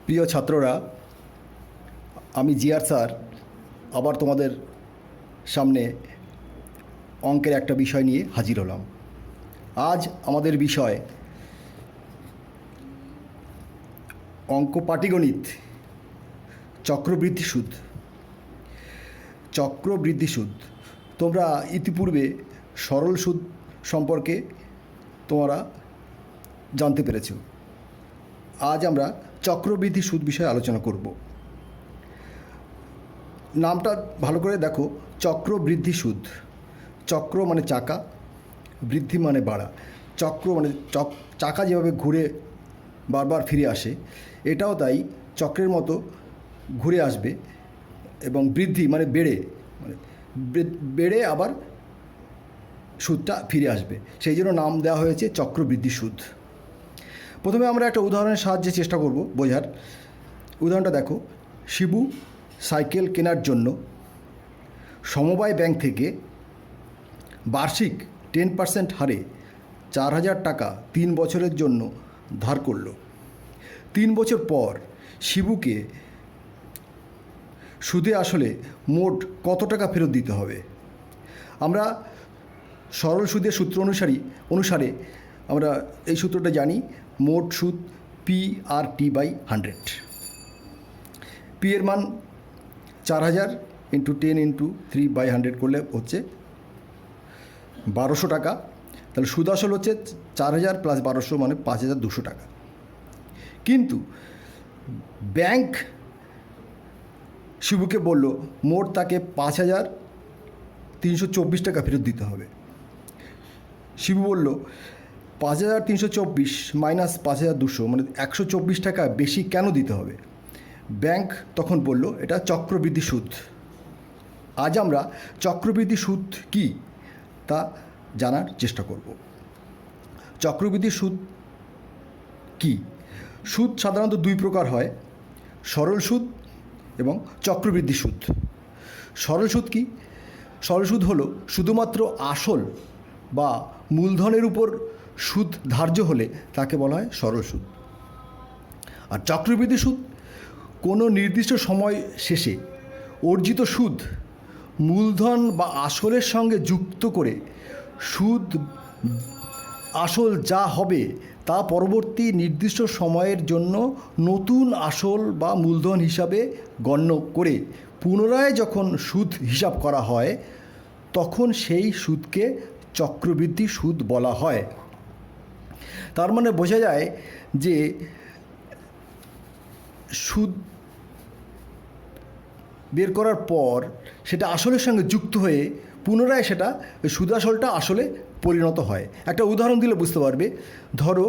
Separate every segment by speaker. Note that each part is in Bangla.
Speaker 1: প্রিয় ছাত্ররা, আমি জিয়ার স্যার আবার তোমাদের সামনে অঙ্কের একটা বিষয় নিয়ে হাজির হলাম। আজ আমাদের বিষয় অঙ্ক পাটিগণিত, চক্রবৃদ্ধি সুদ। চক্রবৃদ্ধি সুদ তোমরা ইতিপূর্বে সরল সুদ সম্পর্কে তোমরা জানতে পেরেছ। আজ আমরা চক্রবৃদ্ধি সুদ বিষয়ে আলোচনা করব। নামটা ভালো করে দেখো, চক্রবৃদ্ধি সুদ। চক্র মানে চাকা, বৃদ্ধি মানে বাড়া। চক্র মানে চাকা যেভাবে ঘুরে বারবার ফিরে আসে, এটাও তাই চক্রের মতো ঘুরে আসবে, এবং বৃদ্ধি মানে বেড়ে আবার সুদটা ফিরে আসবে, সেই জন্য নাম দেওয়া হয়েছে চক্রবৃদ্ধি সুদ। প্রথমে আমরা একটা উদাহরণের সাহায্যে চেষ্টা করব বোঝার। উদাহরণটা দেখো, শিবু সাইকেল কেনার জন্য সমবায় ব্যাংক থেকে বার্ষিক 10% হারে 4,000 টাকা 3 বছরের জন্য ধার করল। 3 বছর পর শিবুকে সুদে আসলে মোট কত টাকা ফেরত দিতে হবে? আমরা সরল সুদের সূত্র অনুসারে আমরা এই সূত্রটা জানি, মোট সুদ PRT/100। পি এর মান 4,000 × 10 × 3/100 করলে হচ্ছে 1,200 টাকা। তাহলে সুদ আসল হচ্ছে 4,000 + 1,200 মানে 5,200 টাকা। কিন্তু ব্যাংক শিবুকে বলল মোট তাকে 5,324 টাকা ফেরত দিতে হবে। শিবু বলল 5,324 মাইনাস 5,200 মানে 124 টাকা বেশি কেন দিতে হবে? ব্যাংক তখন বলল এটা চক্রবৃদ্ধি সুদ। আজ আমরা চক্রবৃদ্ধি সুদ কি তা জানার চেষ্টা করব। চক্রবৃদ্ধি সুদ কি? সুদ সাধারণত 2 প্রকার হয়, সরল সুদ এবং চক্রবৃদ্ধি সুদ। সরল সুদ কি? সরল সুদ হলো শুধুমাত্র আসল বা মূলধনের উপর সুদ ধার্য হলে তাকে বলা হয় সরল সুদ। আর চক্রবৃদ্ধি সুদ কোনো নির্দিষ্ট সময় শেষে অর্জিত সুদ মূলধন বা আসলের সঙ্গে যুক্ত করে সুদ আসল যা হবে তা পরবর্তী নির্দিষ্ট সময়ের জন্য নতুন আসল বা মূলধন হিসাবে গণ্য করে পুনরায় যখন সুদ হিসাব করা হয় তখন সেই সুদকে চক্রবৃদ্ধি সুদ বলা হয়। তার মানে বোঝা যায় যে সুদ বের করার পর সেটা আসলের সঙ্গে যুক্ত হয়ে পুনরায় সেটা সুদ আসলটা আসলে পরিণত হয়। একটা উদাহরণ দিলে বুঝতে পারবে। ধরো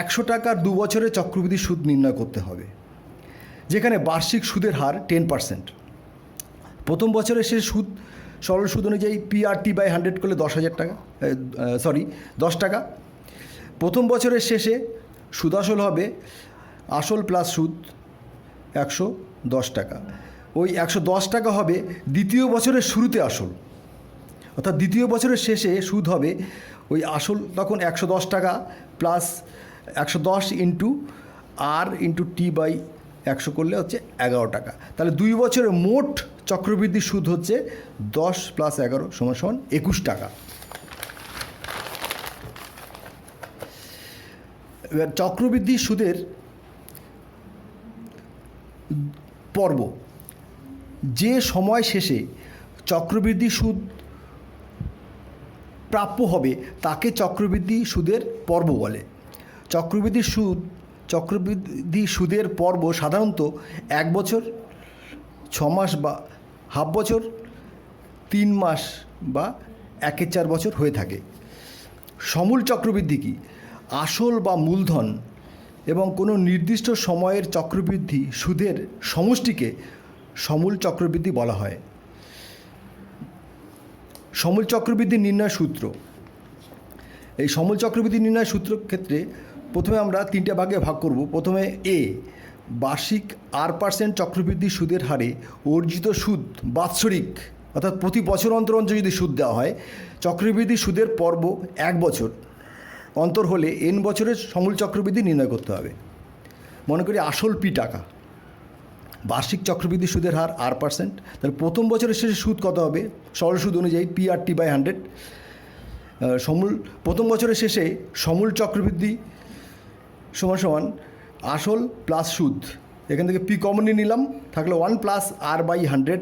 Speaker 1: 100 টাকার 2 বছরের চক্রবৃদ্ধি সুদ নির্ণয় করতে হবে, যেখানে বার্ষিক সুদের হার 10%। প্রথম বছরের সে সুদ সরল সুদ অনুযায়ী PRT/100 করলে 10,000 টাকা, 10 টাকা। প্রথম বছরের শেষে সুদ আসল হবে আসল প্লাস সুদ 110 টাকা। ওই 110 টাকা হবে দ্বিতীয় বছরের শুরুতে আসল, অর্থাৎ দ্বিতীয় বছরের শেষে সুদ হবে ওই আসল তখন 110 টাকা প্লাস 110 × R/T/100 করলে হচ্ছে 11 টাকা। তাহলে 2 বছরের মোট চক্রবৃদ্ধি সুদ হচ্ছে 10 + 11 = 21 টাকা। এবার চক্রবৃদ্ধি সুদের পর্ব, যে সময় শেষে চক্রবৃদ্ধি সুদ প্রাপ্য হবে তাকে চক্রবৃদ্ধি সুদের পর্ব বলে। চক্রবৃদ্ধি সুদের পর্ব সাধারণত 1 বছর, 6 মাস বা হাফ বছর, 3 মাস বা 1/4 বছর হয়ে থাকে। সমূল চক্রবৃদ্ধি কি? আসল বা মূলধন এবং কোনো নির্দিষ্ট সময়ের চক্রবৃদ্ধি সুদের সমষ্টিকে সমূল চক্রবৃদ্ধি বলা হয়। সমূল চক্রবৃদ্ধি নির্ণয় সূত্র। এই সমূল চক্রবৃদ্ধি নির্ণয় সূত্র ক্ষেত্রে প্রথমে আমরা 3টে ভাগে ভাগ করব। প্রথমে এ, বার্ষিক R% চক্রবৃদ্ধি সুদের হারে অর্জিত সুদ বাৎসরিক, অর্থাৎ প্রতি বছর অন্তর অন্তর যদি সুদ দেওয়া হয়, চক্রবৃদ্ধি সুদের পর্ব 1 বছর অন্তর হলে n বছরের সমূল চক্রবৃদ্ধি নির্ণয় করতে হবে। মনে করি আসল পি টাকা, বার্ষিক চক্রবৃদ্ধি সুদের হার R%, তাহলে প্রথম বছরের শেষে সুদ কত হবে? সরল সুদ অনুযায়ী PRT/100। প্রথম বছরের শেষে সমূল চক্রবৃদ্ধি সমান সমান আসল প্লাস সুদ, এখান থেকে পি কমন নিয়ে নিলাম, থাকলো 1 + R/100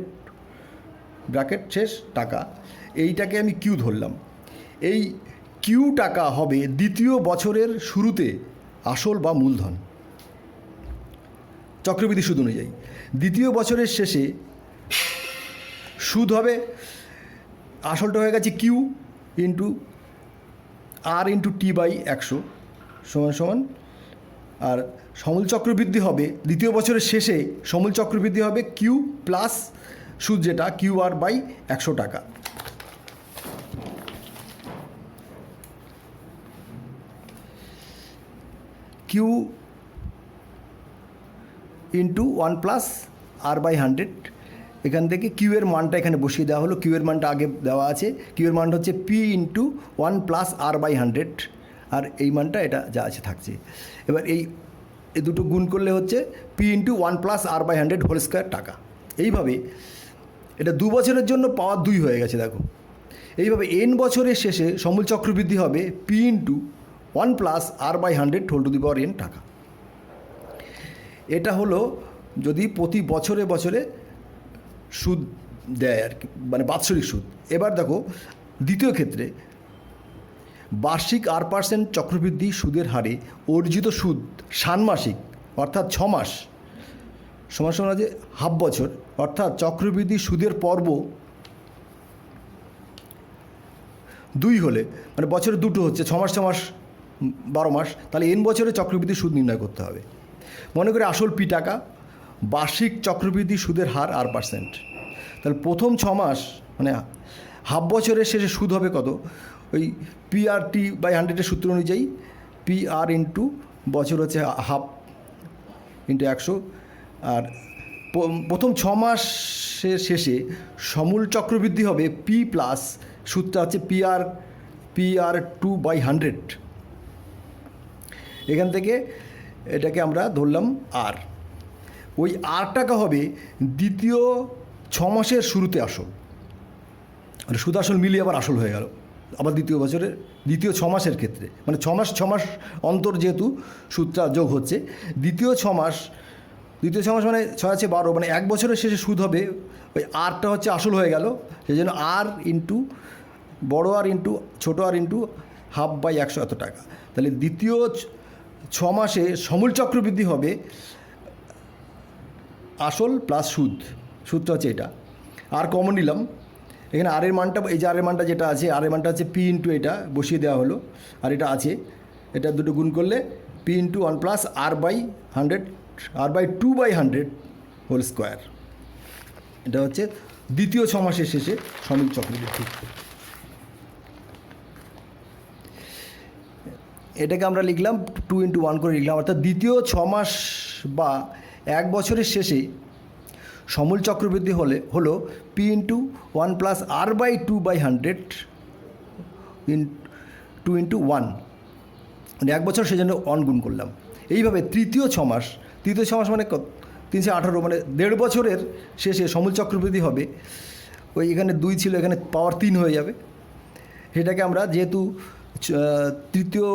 Speaker 1: ব্র্যাকেট শেষ টাকা। এইটাকে আমি কিউ ধরলাম। এই কিউ টাকা হবে দ্বিতীয় বছরের শুরুতে আসল বা মূলধন চক্রবৃদ্ধি সুদ অনুযায়ী। দ্বিতীয় বছরের শেষে সুদ হবে, আসলটা হয়ে গেছে কিউ ইন্টু R/T/100 সমান সমান, আর সমূল চক্রবৃদ্ধি হবে দ্বিতীয় বছরের শেষে সমূল চক্রবৃদ্ধি হবে কিউ প্লাস সুদ, যেটা QR/100 টাকা। কিউ ইন্টু 1 + R/100, এখান থেকে কিউ এর মানটা এখানে বসিয়ে দেওয়া হলো। কিউ এর মানটা আগে দেওয়া আছে, কিউ এর মানটা হচ্ছে P ইন্টু 1 + R/100, আর এই মানটা এটা যা আছে থাকছে। এবার এই দুটো গুণ করলে হচ্ছে P into 1 + R/100 whole square টাকা। এইভাবে এটা 2 বছরের জন্য পাওয়ার 2 হয়ে গেছে দেখো। এইভাবে n বছরের শেষে সমূল চক্রবৃদ্ধি হবে P into 1 + R/100 whole to the power n টাকা। এটা হলো যদি প্রতি বছরে বছরে সুদ দেয় আর কি, মানে বাৎসরিক সুদ। এবার দেখো দ্বিতীয় ক্ষেত্রে বার্ষিক R% চক্রবৃদ্ধি সুদের হারে অর্জিত সুদ ষান্মাসিক অর্থাৎ 6 মাস সমান সমান আছে হাফ বছর, অর্থাৎ চক্রবৃদ্ধি সুদের পর্ব 2 হলে, মানে বছরে 2টো হচ্ছে 6 মাস 6 মাস 12 মাস, তাহলে n বছরে চক্রবৃদ্ধি সুদ নির্ণয় করতে হবে। মনে করি আসল পি টাকা, বার্ষিক চক্রবৃদ্ধি সুদের হার R%, তাহলে প্রথম 6 মাস মানে হাফ বছরের শেষে সুদ হবে কত? ওই PRT/100 সূত্র অনুযায়ী PR ইন্টু বছর হচ্ছে হাফ ইন্টু 100, আর প্রথম 6 মাসের শেষে সমূল চক্রবৃদ্ধি হবে P প্লাস সুদটা হচ্ছে PR/2/100। এখান থেকে এটাকে আমরা ধরলাম আর, ওই আর টাকা হবে দ্বিতীয় 6 মাসের শুরুতে আসল, মানে সুদ আসল মিলিয়ে আবার আসল হয়ে গেল আবার দ্বিতীয় বছরের দ্বিতীয় 6 মাসের ক্ষেত্রে, মানে 6 মাস অন্তর যেহেতু সুদটা যোগ হচ্ছে, দ্বিতীয় 6 মাস মানে 6 আছে 12, মানে 1 বছরের শেষে সুদ হবে ওই আরটা হচ্ছে আসল হয়ে গেল, সেই জন্য আর ইন্টু বড় আর ইন্টু ছোটো আর ইন্টু ½/100 এত টাকা। তাহলে দ্বিতীয় 6 মাসে সমূল চক্রবৃদ্ধি হবে আসল প্লাস সুদটা হচ্ছে এটা। আর কমন নিলাম, এখানে আরের মানটা, এই যে আরের মানটা যেটা আছে, আরের মানটা হচ্ছে P ইন্টু এটা বসিয়ে দেওয়া হলো, আর এটা আছে, এটা দুটো গুণ করলে P into 1 + R/100 R/2/100 whole square. এটা হচ্ছে দ্বিতীয় 6 মাসের শেষে সমূল চক্রবৃদ্ধি। এটাকে আমরা লিখলাম 2 ইন্টু 1 করে লিখলাম, অর্থাৎ দ্বিতীয় 6 মাস বা 1 বছরের শেষে সমূল চক্রবৃদ্ধি হলো P ইন্টু 1 + R/2/100 2 ইন্টু 1, মানে 1 বছর, সেই জন্য 1 গুণ করলাম। এইভাবে তৃতীয় 6 মাস মানে 318, মানে 1.5 বছরের শেষে সমূল চক্রবৃদ্ধি হবে ওই এখানে 2 ছিল, এখানে পাওয়ার 3 হয়ে যাবে। সেটাকে আমরা যেহেতু তৃতীয়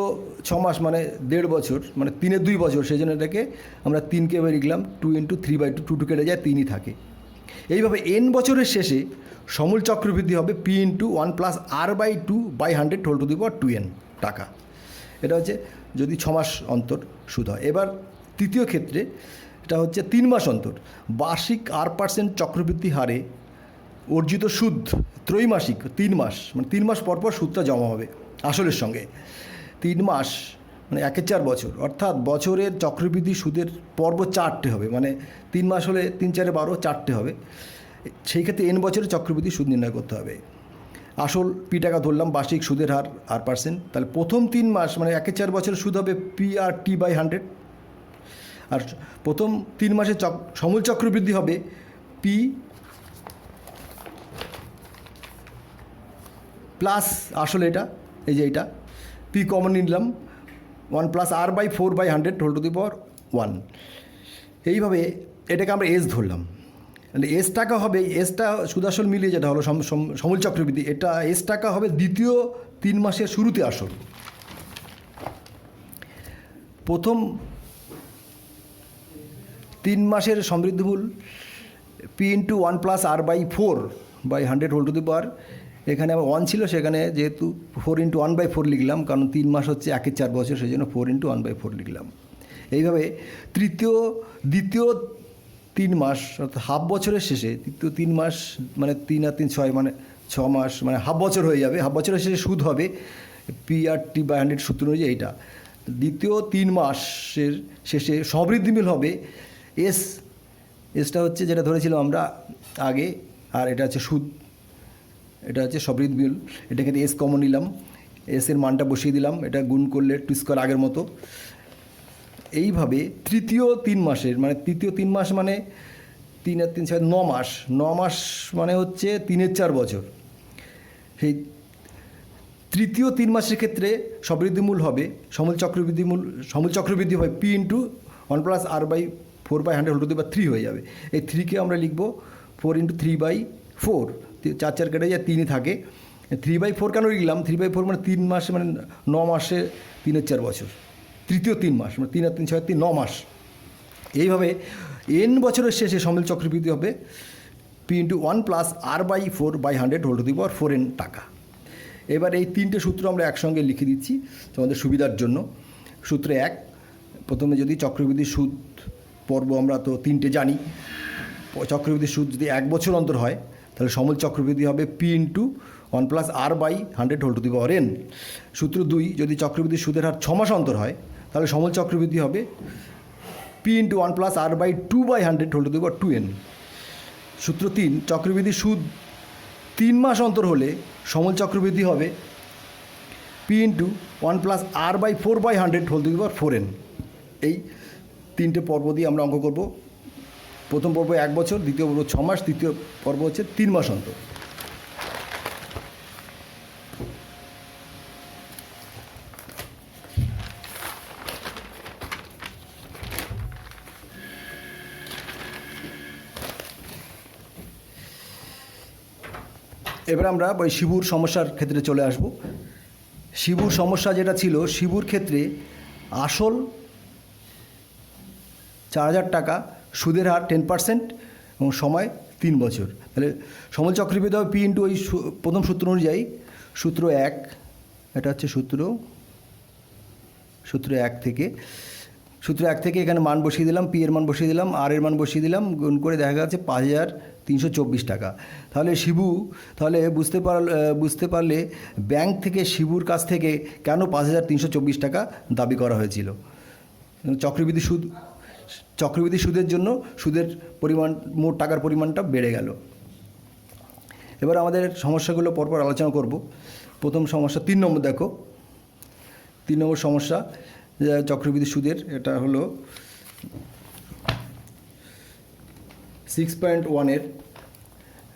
Speaker 1: 6 মাস মানে 1.5 বছর, মানে 3-এর 2 বছর, সেই জন্য এটাকে আমরা 3কে এবার লিখলাম 2 ইন্টু 3/2, 2 কেটে যায় 3ই থাকে। এইভাবে n বছরের শেষে সমূল চক্রবৃদ্ধি হবে P into 1 + R/2/100 whole to the power 2n টাকা। এটা হচ্ছে যদি 6 মাস অন্তর সুদ হয়। এবার তৃতীয় ক্ষেত্রে এটা হচ্ছে 3 মাস অন্তর বার্ষিক R% চক্রবৃদ্ধি হারে অর্জিত সুদ ত্রৈমাসিক, 3 মাস, মানে 3 মাস পর পর সুদটা জমা হবে আসলের সঙ্গে। 3 মাস মানে 1/4 বছর, অর্থাৎ বছরের চক্রবৃদ্ধি সুদের পর্ব 4টে হবে, মানে 3 মাস হলে 3×4 = 12, 4টে হবে। সেই ক্ষেত্রে n বছরের চক্রবৃদ্ধি সুদ নির্ণয় করতে হবে। আসল পি টাকা ধরলাম, বার্ষিক সুদের হার R%, তাহলে প্রথম 3 মাস মানে 1/4 বছরের সুদ হবে PRT/100, আর প্রথম 3 মাসে সমূল চক্রবৃদ্ধি হবে P প্লাস আসলে এটা, এই যে এটা P কমন নিলাম 1 + R/4/100 whole to the power one. এইভাবে এটাকে আমরা এস ধরলাম, মানে এস টাকা হবে, এসটা সুদ আসল মিলিয়ে যেটা হলো সমূল চক্রবৃদ্ধি, এটা এস টাকা হবে দ্বিতীয় 3 মাসের শুরুতে আসল। প্রথম 3 মাসের সমৃদ্ধিমূল P into 1+r/4/100 whole to the power, এখানে আমার 1 ছিল, সেখানে যেহেতু 4 × 1/4 লিখলাম, কারণ 3 মাস হচ্ছে 1 এর 4 বছর, সেই জন্য 4 × 1/4 লিখলাম। এইভাবে দ্বিতীয় 3 মাস অর্থাৎ হাফ বছরের শেষে, তৃতীয় 3 মাস মানে 3 আর 3 6 মানে 6 মাস, মানে হাফ বছর হয়ে যাবে। হাফ বছরের শেষে সুদ হবে PRT/100 সূত্র অনুযায়ী এইটা। দ্বিতীয় 3 মাসের শেষে সমৃদ্ধিমূল হবে এসটা হচ্ছে যেটা ধরেছিলাম আমরা আগে, আর এটা হচ্ছে সুদ, এটা হচ্ছে সমৃদ্ধিমূল। এটাকে এস কমন নিলাম, এসের মানটা বসিয়ে দিলাম, এটা গুণ করলে 2² আগের মতো। এইভাবে তৃতীয় 3 মাসের, মানে তৃতীয় 3 মাস মানে 3 আর 3 6 9 মাস, 9 মাস মানে হচ্ছে 3 এর 4 বছর। সেই তৃতীয় 3 মাসের ক্ষেত্রে সমৃদ্ধিমূল হবে সমূল চক্রবৃদ্ধি হবে P × 1+r/4/100 whole to the power 3 হয়ে যাবে। এই 3কে আমরা লিখব 4 × 3/4, 4 4 কেটে যায়, 3ই থাকে। 3/4 কেন লিখলাম? 3/4 মানে 3 মাসে, মানে 9 মাসে 3 এর 4 বছর। তৃতীয় 3 মাস মানে 3 আর 3 6 3 9 মাস। এইভাবে n বছরের শেষে সমূল চক্রবৃদ্ধি হবে P × 1+r/4/100 whole to the power 4n টাকা। এবার এই 3টে সূত্র আমরা একসঙ্গে লিখে দিচ্ছি তোমাদের সুবিধার জন্য। সূত্র 1, প্রথমে যদি চক্রবৃদ্ধি সুদ পর্ব আমরা তো 3টে জানি। চক্রবৃদ্ধি সুদ যদি 1 বছর অন্তর হয় তাহলে সমূল চক্রবৃদ্ধি হবে P × 1+r/100 whole to the power n। সূত্র 2, যদি চক্রবৃদ্ধি সুদের হার 6 মাস অন্তর হয় তাহলে সমূল চক্রবৃদ্ধি হবে P × 1+r/2/100 whole to the power 2n। সূত্র 3, চক্রবৃদ্ধি সুদ 3 মাস অন্তর হলে সমূল চক্রবৃদ্ধি হবে P × 1+r/4/100 whole to the power 4n। এই 3টে পর্ব দিয়ে আমরা অঙ্ক করব। প্রথম পর্ব 1 বছর, দ্বিতীয় পর্ব 6 মাস, তৃতীয় পর্ব হচ্ছে 3 মাস অন্তর। এবার আমরা ওই শিবুর সমস্যার ক্ষেত্রে চলে আসব। শিবুর সমস্যা যেটা ছিল, শিবুর ক্ষেত্রে আসল 4000 টাকা, সুদের হার 10% এবং সময় 3 বছর। তাহলে সমূল চক্রবৃদ্ধি হবে P × ওই প্রথম সূত্র অনুযায়ী, সূত্র 1, এটা হচ্ছে সূত্র 1 থেকে এখানে মান বসিয়ে দিলাম, P এর মান বসিয়ে দিলাম, R এর মান বসিয়ে দিলাম, গুণ করে দেখা যাচ্ছে 5324 টাকা। তাহলে শিবু, তাহলে বুঝতে পারলে ব্যাংক থেকে শিবুর কাছ থেকে কেন 5324 টাকা দাবি করা হয়েছিল। চক্রবৃদ্ধি সুদের জন্য সুদের পরিমাণ, মোট টাকার পরিমাণটা বেড়ে গেল। এবার আমাদের সমস্যাগুলো পরপর আলোচনা করব। প্রথম সমস্যা 3 নম্বর, দেখো 3 নম্বর সমস্যা চক্রবৃদ্ধি সুদের, এটা হলো 6.1 এর,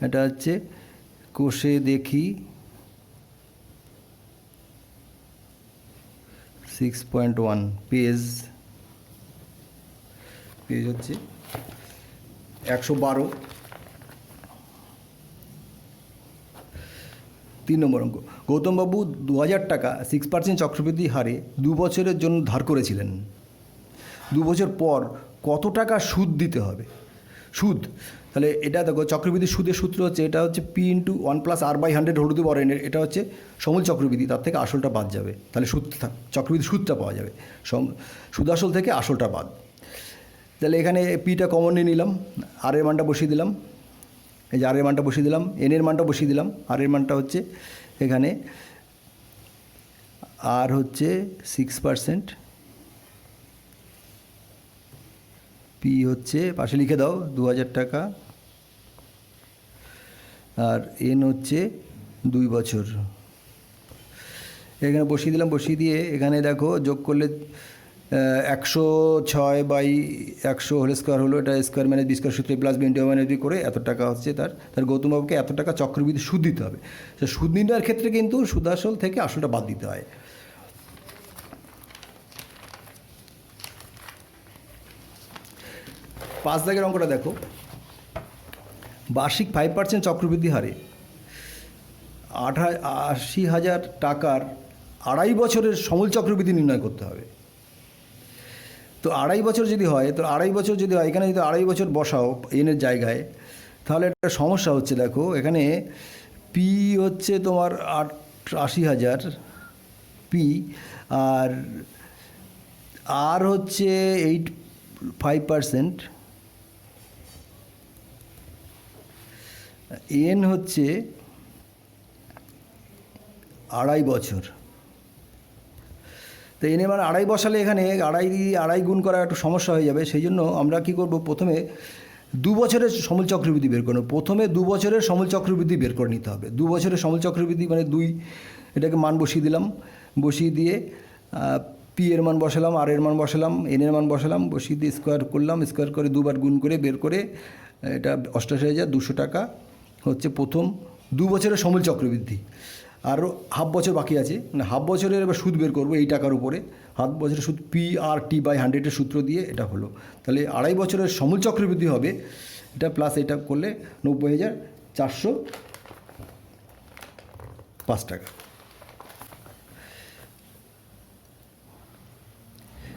Speaker 1: এটা হচ্ছে কোষে দেখি 6.1 পেজ হচ্ছে 112। 3 নম্বর অঙ্ক, গৌতমবাবু 2000 টাকা 6% চক্রবৃদ্ধি হারে 2 বছরের জন্য ধার করেছিলেন। 2 বছর পর কত টাকা সুদ দিতে হবে? সুদ, তাহলে এটা দেখো চক্রবৃদ্ধি সুদের সূত্র হচ্ছে, এটা হচ্ছে P × 1+r/100 whole to the power n। এটা হচ্ছে সমূল চক্রবৃদ্ধি, তার থেকে আসলটা বাদ যাবে, তাহলে চক্রবৃদ্ধি সুদটা পাওয়া যাবে। সুদ আসল থেকে আসলটা বাদ। তাহলে এখানে পিটা কমন নিয়ে নিলাম, আর এর মানটা বসিয়ে দিলাম, এই যে আর এর মানটা বসিয়ে দিলাম, এন এর মানটা বসিয়ে দিলাম। আর এর মানটা হচ্ছে এখানে আর হচ্ছে 6%, পি হচ্ছে পাশে লিখে দাও 2000 টাকা, আর এন হচ্ছে 2 বছর। এখানে বসিয়ে দিলাম, বসিয়ে দিয়ে এখানে দেখো যোগ করলে 106/100 হোল স্কোয়ার হলো, এটা স্কোয়ার মানে বি স্কোয়ার সূত্রে প্লাস বি ইন্টু মানে বি করে এত টাকা হচ্ছে তার গৌতমবাবুকে এত টাকা চক্রবৃদ্ধি সুদ দিতে হবে। তো সুদ নির্ণয়ের ক্ষেত্রে কিন্তু সুদ আসল থেকে আসলটা বাদ দিতে হয়। 5 দাগের অঙ্কটা দেখো, বার্ষিক 5% চক্রবৃদ্ধি হারে 80,000 টাকার 2.5 বছরের সমূল চক্রবৃদ্ধি নির্ণয় করতে হবে। তো 2.5 বছর যদি হয়, তো 2.5 বছর যদি হয়, এখানে যদি 2.5 বছর বসাও এনের জায়গায়, তাহলে একটা সমস্যা হচ্ছে। দেখো এখানে পি হচ্ছে তোমার 80,000 পি, আর আর হচ্ছে 5%, এন হচ্ছে 2.5 বছর। তো এনে মানে 2.5 বসালে এখানে 2.5 গুণ করা একটু সমস্যা হয়ে যাবে। সেই জন্য আমরা কী করব, প্রথমে 2 বছরের সমূল চক্রবৃদ্ধি বের করব। প্রথমে 2 বছরের সমূল চক্রবৃদ্ধি বের করে নিতে হবে। 2 বছরের সমূল চক্রবৃদ্ধি মানে 2, এটাকে মান বসিয়ে দিলাম, বসিয়ে দিয়ে পি এর মান বসালাম, আর এর মান বসালাম, এন এর মান বসালাম, বসিয়ে দিয়ে স্কোয়ার করলাম, স্কোয়ার করে 2 বার গুণ করে বের করে এটা 88,200 টাকা হচ্ছে প্রথম 2 বছরের সমূল চক্রবৃদ্ধি। আরও হাফ বছর বাকি আছে, মানে হাফ বছরের এবার সুদ বের করবো এই টাকার উপরে। হাফ বছরের সুদ PRT/100-এর সূত্র দিয়ে এটা হলো। তাহলে 2.5 বছরের সমূল চক্রবৃদ্ধি হবে এটা, প্লাস এটা করলে 90,405 টাকা।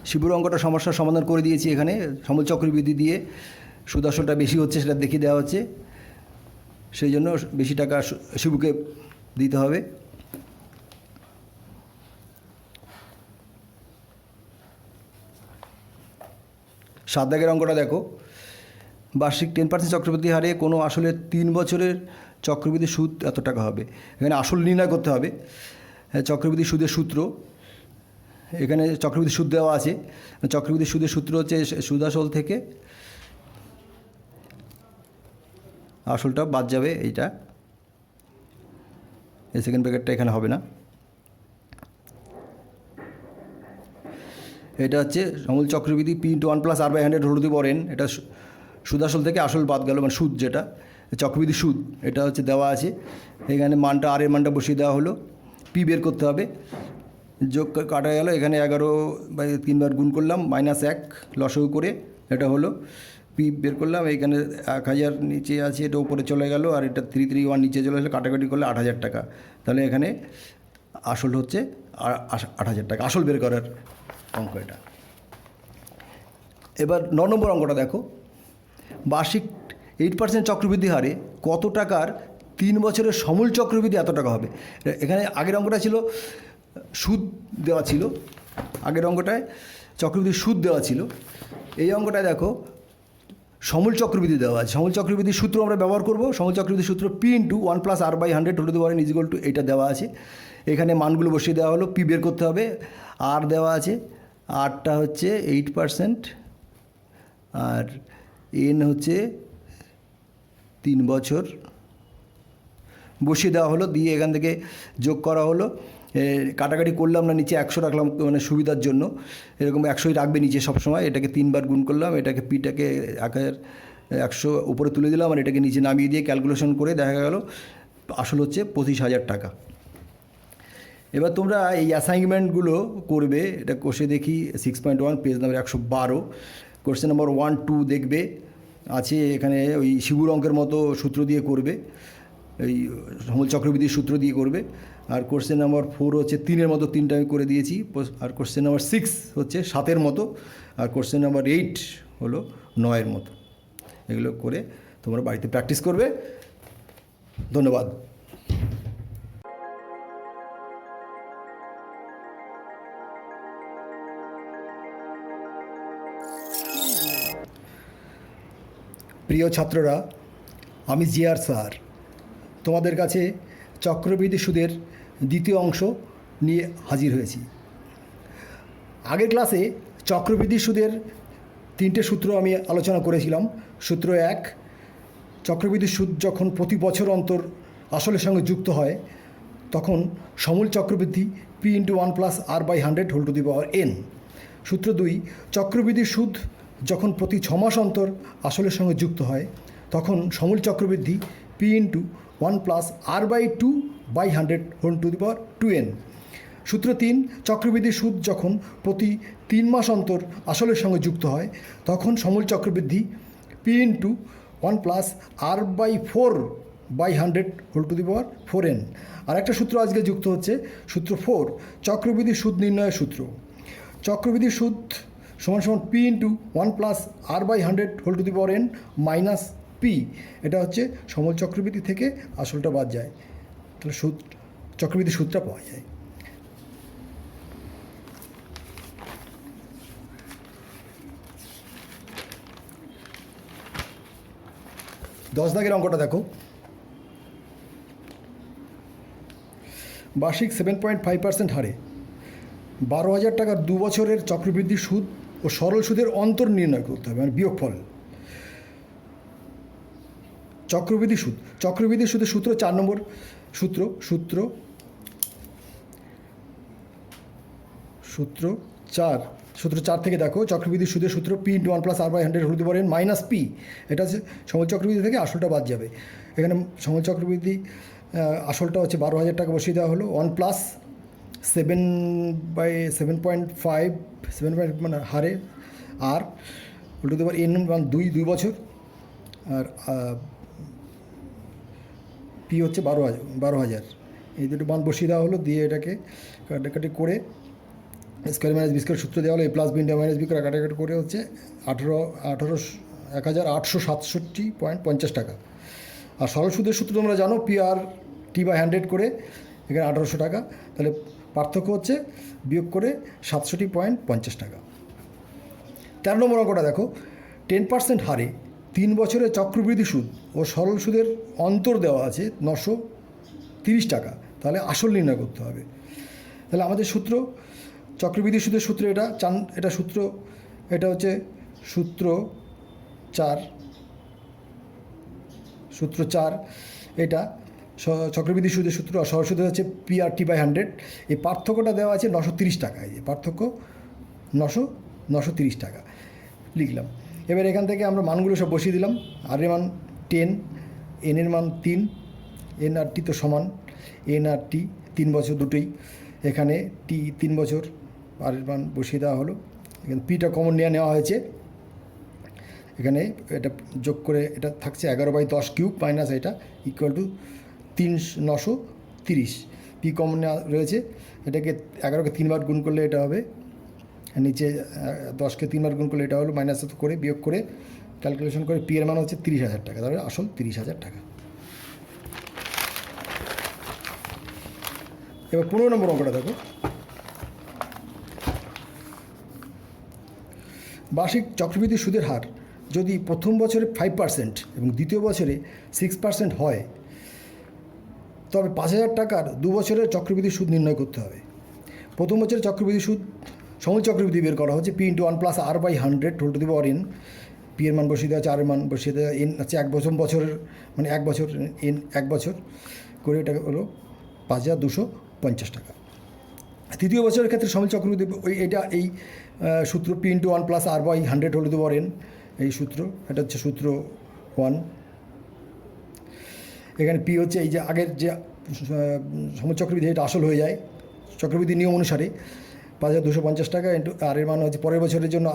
Speaker 1: শিবুর অঙ্কটা সমস্যার সমাধান করে দিয়েছি। এখানে সমূল চক্রবৃদ্ধি দিয়ে সুদ আসলটা বেশি হচ্ছে সেটা দেখিয়ে দেওয়া হচ্ছে, সেই জন্য বেশি টাকা শিবুকে দিতে হবে। 7 দাগের অঙ্কটা দেখো, বার্ষিক 10% চক্রবৃদ্ধি হারে কোনো আসলের 3 বছরের চক্রবৃদ্ধি সুদ এত টাকা হবে। এখানে আসল নির্ণয় করতে হবে। চক্রবৃদ্ধি সুদের সূত্র, এখানে চক্রবৃদ্ধি সুদ দেওয়া আছে। চক্রবৃদ্ধি সুদের সূত্র হচ্ছে সুদ আসল থেকে আসলটা বাদ যাবে, এইটা এই সেকেন্ড ব্র্যাকেটটা এখানে হবে না। এটা হচ্ছে সমূল চক্রবৃদ্ধি P*1+R/100 এটা সুদ আসল থেকে আসল বাদ গেল, মানে সুদ যেটা চক্রবৃদ্ধি সুদ, এটা হচ্ছে দেওয়া আছে। এখানে মানটা, আর এর মানটা বসিয়ে দেওয়া হলো। পি বের করতে হবে, যোগ কাটা গেল, এখানে 11/3 বার গুণ করলাম, -1 লসগু করে এটা হলো। পি বের করলাম, এইখানে 1,000 নিচে আছে, এটা উপরে চলে গেল, আর এটা 331 নিচে চলে আসলে, কাটাকাটি করলে 8,000 টাকা। তাহলে এখানে আসল হচ্ছে 8,000 টাকা, আসল বের করার অঙ্ক এটা। এবার 9 নম্বর অঙ্কটা দেখো, বার্ষিক 8% চক্রবৃদ্ধি হারে কত টাকার 3 বছরের সমূল চক্রবৃদ্ধি এত টাকা হবে। এখানে আগের অঙ্কটা ছিল সুদ দেওয়া ছিল, আগের অঙ্কটায় চক্রবৃদ্ধি সুদ দেওয়া ছিল। এই অঙ্কটায় দেখো সমূল চক্রবৃদ্ধি দেওয়া আছে। সমূল চক্রবৃদ্ধির সূত্র আমরা ব্যবহার করব। সমূল চক্রবৃদ্ধির সূত্র P*1+R/100 এইটা দেওয়া আছে। এখানে মানগুলো বসিয়ে দেওয়া হলো। পি বের করতে হবে, আর দেওয়া আছে, আরটা হচ্ছে 8%, আর এন হচ্ছে 3 বছর বসিয়ে দেওয়া হলো, দিয়ে এখান থেকে যোগ করা হলো। কাটাকাটি করলাম না, নিচে 100 রাখলাম মানে সুবিধার জন্য, এরকম 100ই রাখবে নিচে সবসময়। এটাকে 3 বার গুণ করলাম, এটাকে পিটাকে 1,100 উপরে তুলে দিলাম, আর এটাকে নিচে নামিয়ে দিয়ে ক্যালকুলেশন করে দেখা গেল আসল হচ্ছে 25,000 টাকা। এবার তোমরা এই অ্যাসাইনমেন্টগুলো করবে, এটা কষে দেখি 6.1 পেজ নাম্বার 112, কোশ্চেন নাম্বার 1, 2 দেখবে আছে এখানে। ওই শিবুর অঙ্কের মতো সূত্র দিয়ে করবে, এই সমূল চক্রবৃদ্ধির সূত্র দিয়ে করবে। আর কোশ্চেন নাম্বার 4 হচ্ছে 3-এর মতো, 3টা আমি করে দিয়েছি। আর কোশ্চেন নাম্বার 6 হচ্ছে 7-এর মতো, আর কোশ্চেন নাম্বার 8 হলো 9-এর মতো। এগুলো করে তোমরা বাড়িতে প্র্যাকটিস করবে। ধন্যবাদ। প্রিয় ছাত্ররা, আমি জিয়ার স্যার তোমাদের কাছে চক্রবৃদ্ধি সুদের দ্বিতীয় অংশ নিয়ে হাজির হয়েছি। আগের ক্লাসে চক্রবৃদ্ধি সুদের 3টে সূত্র আমি আলোচনা করেছিলাম। সূত্র 1, চক্রবৃদ্ধি সুদ যখন প্রতি বছর অন্তর আসলের সঙ্গে যুক্ত হয় তখন সমূল চক্রবৃদ্ধি P*1+R/100 সূত্র 2, চক্রবৃদ্ধি সুদ যখন প্রতি 6 মাস অন্তর আসলের সঙ্গে যুক্ত হয় তখন সমূল চক্রবৃদ্ধি P*1+R/200 সূত্র 3, চক্রবৃদ্ধি সুদ যখন প্রতি 3 মাস অন্তর আসলের সঙ্গে যুক্ত হয় তখন সমূল চক্রবৃদ্ধি পি ইন্টু 1+r/4/100 আর একটা সূত্র আজকে যুক্ত হচ্ছে, সূত্র 4, চক্রবৃদ্ধি সুদ নির্ণয়ের সূত্র। চক্রবৃদ্ধি সুদ সমান সমান P into 1+r/100 minus P. এটা হচ্ছে সমল চক্রবৃদ্ধি থেকে আসলটা বাদ যায়, তাহলে সুদ চক্রবৃদ্ধি সুদটা পাওয়া যায়। দশ দাগের অঙ্কটা দেখো, বার্ষিক 7.5% হারে 12,000 টাকার 2 বছরের চক্রবৃদ্ধি সুদ ও সরল সুদের অন্তর নির্ণয় করতে হবে, মানে বিয়োগফল। চক্রবৃদ্ধি সুদ, চক্রবৃদ্ধি সুদের সূত্র 4 নম্বর সূত্র, সূত্র 4 থেকে দেখো, চক্রবৃদ্ধি সুদের সূত্র P into 1+r/100 minus P. এটা হচ্ছে সমল চক্রবৃদ্ধি থেকে আসলটা বাদ যাবে। এখানে সমল চক্রবৃদ্ধি আসলটা হচ্ছে 12,000 টাকা বসিয়ে দেওয়া হলো, 1+7/7.5 মানে হারে আর n মান 2 বছর, আর পি হচ্ছে 12,000। এই দুটো মান বসিয়ে দেওয়া হলো, দিয়ে এটাকে কাটাকাটি করে স্কোয়ার মাইনাস বি স্কোয়ার সূত্র দেওয়া হলো, a plus b into minus b করে কাটাকাটি করে হচ্ছে 1,867.50 টাকা। আর সরল সুদের সূত্র তোমরা জানো, PR/T/100 করে এখানে 1,800 টাকা, তাহলে পার্থক্য হচ্ছে বিয়োগ করে 67.50 টাকা। 13 নম্বর অঙ্কটা দেখো, 10% হারে 3 বছরের চক্রবৃদ্ধি সুদ ও সরল সুদের অন্তর দেওয়া আছে 930 টাকা, তাহলে আসল নির্ণয় করতে হবে। তাহলে আমাদের সূত্র, চক্রবৃদ্ধি সুদের সূত্র এটা হচ্ছে সূত্র 4। এটা চক্রবৃদ্ধি সুদের সূত্র, আর সরল সুদের হচ্ছে PR/T/100। এই পার্থক্যটা দেওয়া আছে 930 টাকা, এই যে পার্থক্য 930 টাকা লিখলাম। এবার এখান থেকে আমরা মানগুলো সব বসিয়ে দিলাম। আর এর মান 10, এন এর মান 3, এন আর টি তো সমান, এন আর টি 3 বছর দুটোই, এখানে টি 3 বছর, আর এর মান বসিয়ে দেওয়া হলো। এখানে পিটা কমন নেওয়া হয়েছে, এখানে এটা যোগ করে এটা থাকছে 11/10³ মাইনাস এটা ইকুয়াল টু 930। পি কমন নেওয়া রয়েছে, এটাকে 11কে 3 বার গুণ করলে এটা হবে, নিচে 10কে 3 বার গুণ করলে এটা হলো, মাইনাস করে বিয়োগ করে ক্যালকুলেশন করে পি এর মান হচ্ছে 30,000 টাকা, তাহলে আসল 30,000 টাকা। এবার 15 নম্বর অঙ্কটা দেখো, বার্ষিক চক্রবৃদ্ধি সুদের হার যদি প্রথম বছরে 5% এবং দ্বিতীয় বছরে 6% হয়, তবে 5,000 টাকার 2 বছরের চক্রবৃদ্ধি সুদ নির্ণয় করতে হবে। প্রথম বছরের চক্রবৃদ্ধি সুদ সমল চক্রবৃদ্ধি বের করা হচ্ছে পি ইন্টু 1+r/100 পি এর মান বসিয়ে দেওয়া আছে, আর এর মান বসিয়ে দেওয়া, এন হচ্ছে 1 বছরের মানে 1 বছর, এন 1 বছর করে, এটা হলো 5,250 টাকা। তৃতীয় বছরের ক্ষেত্রে সমল চক্রবৃদ্ধি এই সূত্র পি ইন্টু 1+r/100 এই সূত্র, এটা হচ্ছে সূত্র 1। এখানে পি হচ্ছে এই যে আগের যে সমল চক্রবৃদ্ধি, এটা আসল হয়ে যায় চক্রবৃদ্ধি নিয়ম অনুসারে, 5,250 টাকা ইন্টু আর এর মান হচ্ছে পরের বছরের জন্য,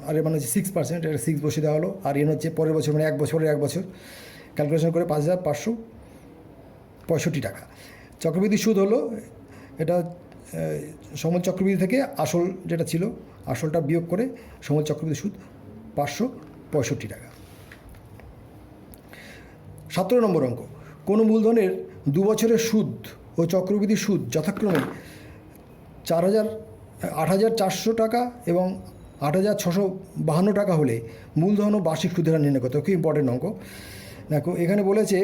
Speaker 1: আর এর মান হচ্ছে 6%, এটা 6 বসে দেওয়া হলো, আর এন হচ্ছে পরের বছর মানে 1 বছরের 1 বছর, ক্যালকুলেশন করে 5,565 টাকা। চক্রবৃদ্ধি সুদ হলো এটা সমল চক্রবৃদ্ধি থেকে আসল যেটা ছিল, আসলটা বিয়োগ করে সমল চক্রবৃদ্ধি সুদ 565 টাকা। 17 নম্বর অঙ্ক, কোনো মূলধনের 2 বছরের সুদ ও চক্রবৃদ্ধি সুদ যথাক্রমে 8,400 টাকা এবং 8,652 টাকা হলে মূলধন ও বার্ষিক সুদের হার নির্ণয় করতে হবে। খুব ইম্পর্টেন্ট অঙ্ক। দেখো এখানে বলেছে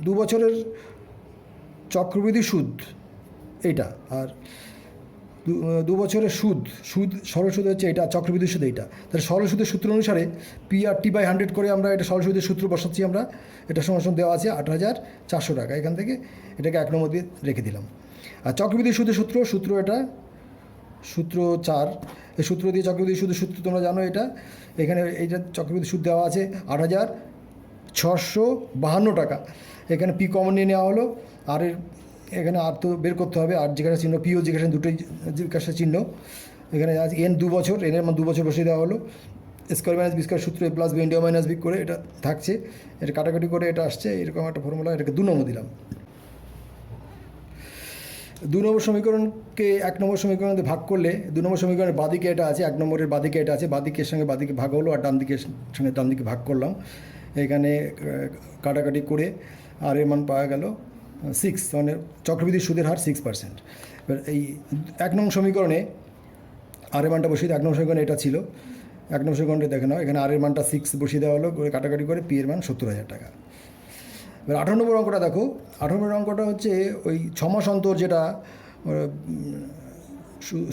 Speaker 1: 2 বছরের চক্রবৃদ্ধি সুদ এইটা, আর 2 বছরের সুদ সরল সুদ হচ্ছে এটা, চক্রবৃদ্ধি সুদ এইটা। তাহলে সরল সুদের সূত্র অনুসারে PR/T/100 করে আমরা এটা সরল সুদের সূত্র বসাচ্ছি আমরা, এটা সমান দেওয়া আছে 8,400 টাকা, এখান থেকে এটাকে 1 নম্বর দিয়ে রেখে দিলাম। আর চক্রবৃদ্ধি সুদের সূত্র এটা সূত্র 4, এই সূত্র দিয়ে চক্রবৃদ্ধি সুদের সূত্র তোমরা জানো, এটা এখানে এইটা চক্রবৃদ্ধি সুদ দেওয়া আছে 8,652 টাকা। এখানে পি কমন নিয়ে নেওয়া হলো, আর এখানে আর তো বের করতে হবে, আর জিজ্ঞাসা চিহ্ন, পিও জিজ্ঞাসা, দুটোই জিজ্ঞাসা চিহ্ন। এখানে আজ এন 2 বছর, এনের মান 2 বছর বসিয়ে দেওয়া হলো, স্কোয়ার মাইনাস বি স্কোয়ার সূত্র a plus b into minus b করে এটা থাকছে, এটা কাটাকাটি করে এটা আসছে, এরকম একটা ফর্মুলা, এটাকে 2 নম্বর দিলাম। 2 নম্বর সমীকরণকে 1 নম্বর সমীকরণে ভাগ করলে 2 নম্বর সমীকরণের বাদিকে এটা আছে, 1 নম্বরের বাদিকে এটা আছে, বাদিকের সঙ্গে বাদিকে ভাগ হলো আর ডান দিকের সঙ্গে ডান দিকে ভাগ করলাম, এখানে কাটাকাটি করে আর এর মান পাওয়া গেল 6, মানে চক্রবৃদ্ধি সুদের হার 6%। এবার এই 1 নং সমীকরণে আর এর মানটা বসিয়ে 1 নম্বর সমীকরণে এটা ছিল, 1 নম্বর সমীকরণে দেখে নাও, এখানে আর এর মানটা 6 বসিয়ে দেওয়া হলো, করে কাটাকাটি করে পি এর মান 70,000 টাকা। এবার 18 নম্বর অঙ্কটা দেখো, 18 নম্বর অঙ্কটা হচ্ছে ওই 6 মাস অন্তর যেটা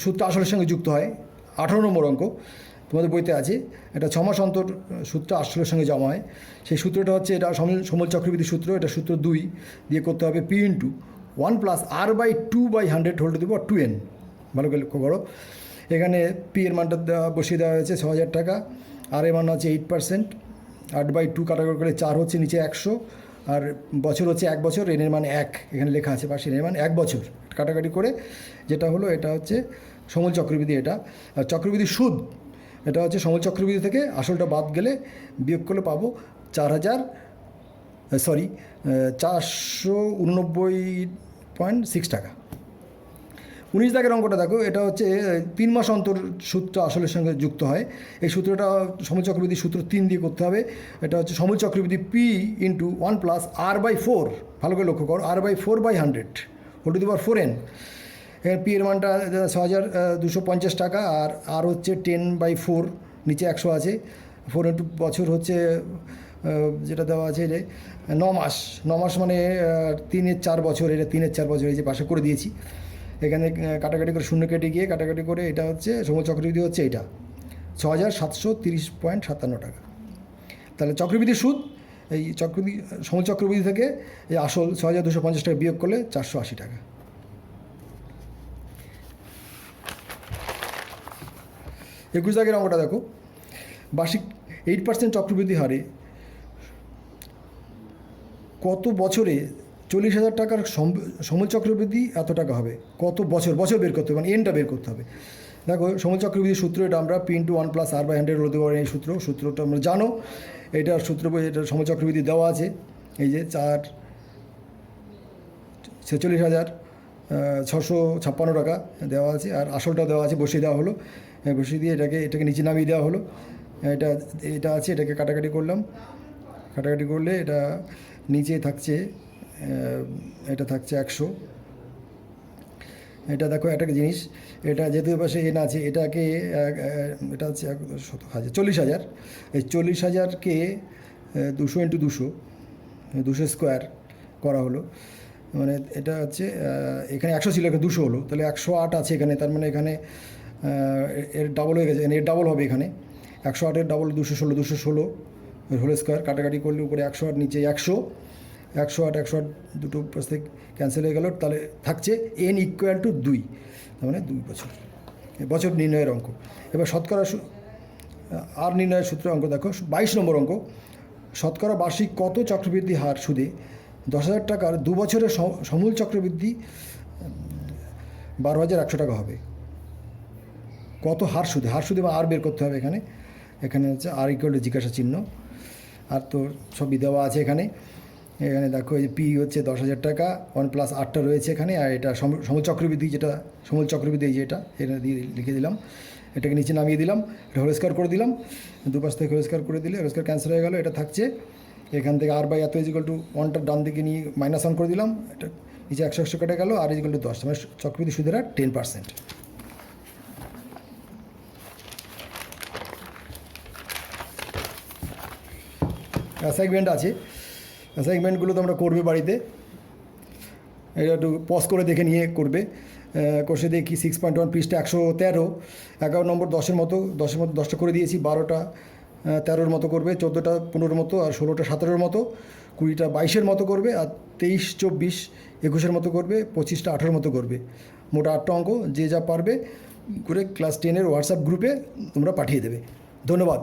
Speaker 1: সুদটা আসলের সঙ্গে যুক্ত হয়, 18 নম্বর অঙ্ক তোমাদের বইতে আছে, এটা 6 মাস অন্তর সুদটা আসলের সঙ্গে জমা হয়। সেই সূত্রটা হচ্ছে এটা সমল চক্রবৃদ্ধি সূত্র, এটা সূত্র 2 দিয়ে করতে হবে P into 1 plus r/2/100 whole to the power 2n। ভালো করে লক্ষ্য করো, এখানে পি এর মানটা বসিয়ে দেওয়া হয়েছে 6,000 টাকা, আর এর মান হচ্ছে 8%, 8/2 কাটাকাটি করে 4 হচ্ছে নিচে 100, আর বছর হচ্ছে 1 বছর, এনের মান 1 এখানে লেখা আছে পাশে, এনের মান 1 বছর, কাটাকাটি করে যেটা হলো এটা হচ্ছে সমল চক্রবৃদ্ধি। এটা আর চক্রবৃদ্ধি সুদ, এটা হচ্ছে সমল চক্রবৃদ্ধি থেকে আসলটা বাদ গেলে বিয়োগ করলে পাবো 489.6 টাকা। 19 দাগের অঙ্কটা দেখো, এটা হচ্ছে 3 মাস অন্তর সূত্র আসলের সঙ্গে যুক্ত হয়, এই সূত্রটা সমল চক্রবৃদ্ধি সূত্র 3 দিয়ে করতে হবে। এটা হচ্ছে সমল চক্রবৃদ্ধি পি ইন্টু 1 প্লাস r/4, ভালো করে লক্ষ্য করো, r/4/100 whole to the power 4n। এখানে পি এর মানটা 6,250 টাকা, আর হচ্ছে 10/4, নিচে 100 আছে, 4 ইন্টু বছর হচ্ছে যেটা দেওয়া আছে যে 9 মাস, 9 মাস মানে 3-এর 4 বছর, এটা 3-এর 4 বছর, এই যে পাশে করে দিয়েছি। এখানে কাটাকাটি করে শূন্য কেটে গিয়ে কাটাকাটি করে এটা হচ্ছে সমল চক্রবৃদ্ধি হচ্ছে এটা 6,730.57 টাকা। তাহলে চক্রবৃদ্ধি সুদ, এই চক্রবৃদ্ধি সমল চক্রবৃদ্ধি থেকে এই আসল 6,250 টাকা বিয়োগ করলে 480 টাকা। 21 দাগের অঙ্কটা দেখো, বার্ষিক 8% চক্রবৃদ্ধি হারে কত বছরে 40,000 টাকার সমল চক্রবৃদ্ধি এত টাকা হবে, কত বছর, বছর বের করতে হবে, মানে এনটা বের করতে হবে। দেখো সমল চক্রবৃদ্ধির সূত্র এটা আমরা পি ইন্টু 1 প্লাস r/100 হতে পারি, এই সূত্রটা আমরা জানো, এটার সূত্র বই, এটা সমল চক্রবৃদ্ধি দেওয়া আছে, এই যে 46,656 টাকা দেওয়া আছে, আর আসলটা দেওয়া আছে, বসিয়ে দেওয়া হলো, বসিয়ে দিয়ে এটাকে নিচে নামিয়ে দেওয়া হলো, এটা আছে, এটাকে কাটাকাটি করলাম, কাটাকাটি করলে এটা নিচে থাকছে, এটা থাকছে 100। এটা দেখো একটা জিনিস, এটা যেহেতু পাশে এন আছে, এটাকে এটা হচ্ছে 40,000, এই 40,000কে 200 ইন্টু 200 স্কোয়ার করা হলো, মানে এটা হচ্ছে এখানে 100 ছিল, এখানে 200 হলো, তাহলে 108 আছে এখানে, তার মানে এখানে এর ডাবল হয়ে গেছে, এর ডাবল হবে এখানে, 108-এর ডাবল 216 হোল স্কোয়ার, কাটাকাটি করলে উপরে 108, নিচে 100 দুটো পাশ থেকে ক্যান্সেল হয়ে গেল, তাহলে থাকছে n ইকুয়াল টু 2, তার মানে 2 বছর, বছর নির্ণয়ের অঙ্ক। এবার শতকরা আর নির্ণয়ের সূত্র অঙ্ক দেখো, 22 নম্বর অঙ্ক, শতকরা বার্ষিক কত চক্রবৃদ্ধি হার সুদে 10,000 টাকার 2 বছরের সমূল চক্রবৃদ্ধি 12,100 টাকা হবে, কত হার সুদে বা আর বের করতে হবে, এখানে হচ্ছে আর ইকুয়াল টু জিজ্ঞাসা চিহ্ন, আর তো সবই দেওয়া আছে এখানে দেখো, এই পি হচ্ছে 10,000 টাকা, 1 প্লাস 8টা রয়েছে এখানে, আর এটা সমল চক্রবৃদ্ধি, যেটা সমল চক্রবৃদ্ধি যেটা এটা দিয়ে লিখে দিলাম, এটাকে নিচে নামিয়ে দিলাম, এটা হোল স্কোয়ার করে দিলাম, দুপাশ থেকে হোল স্কোয়ার করে দিলে হোল স্কোয়ার ক্যান্সেল হয়ে গেল, এটা থাকছে এখান থেকে r/, এত ইজিক্যাল টু 1টার ডান দিকে নিয়ে -1 করে দিলাম, এটা নিচে 100 কেটে গেল, আর ইজিক্যাল টু 10, মানে চক্রবৃদ্ধি সুদের হার 10%। অ্যাসাইনমেন্ট আছে, অ্যাসাইনমেন্টগুলো তোমরা করবে বাড়িতে, এটা একটু পজ করে দেখে নিয়ে করবে। কোর্সে দেখি 6.1 পৃষ্ঠা 113, 11 নম্বর 10-এর মতো 10টা করে দিয়েছি, 12টা 13-র মতো করবে, 14টা 15-র মতো, আর 16টা 17-র মতো, 20টা 22-এর মতো করবে, আর 23, 24, 21-এর মতো করবে, 25টা 18-এর মতো করবে, মোট 8টা অঙ্ক যে যা পারবে করে ক্লাস 10-এর হোয়াটসঅ্যাপ গ্রুপে তোমরা পাঠিয়ে দেবে। ধন্যবাদ।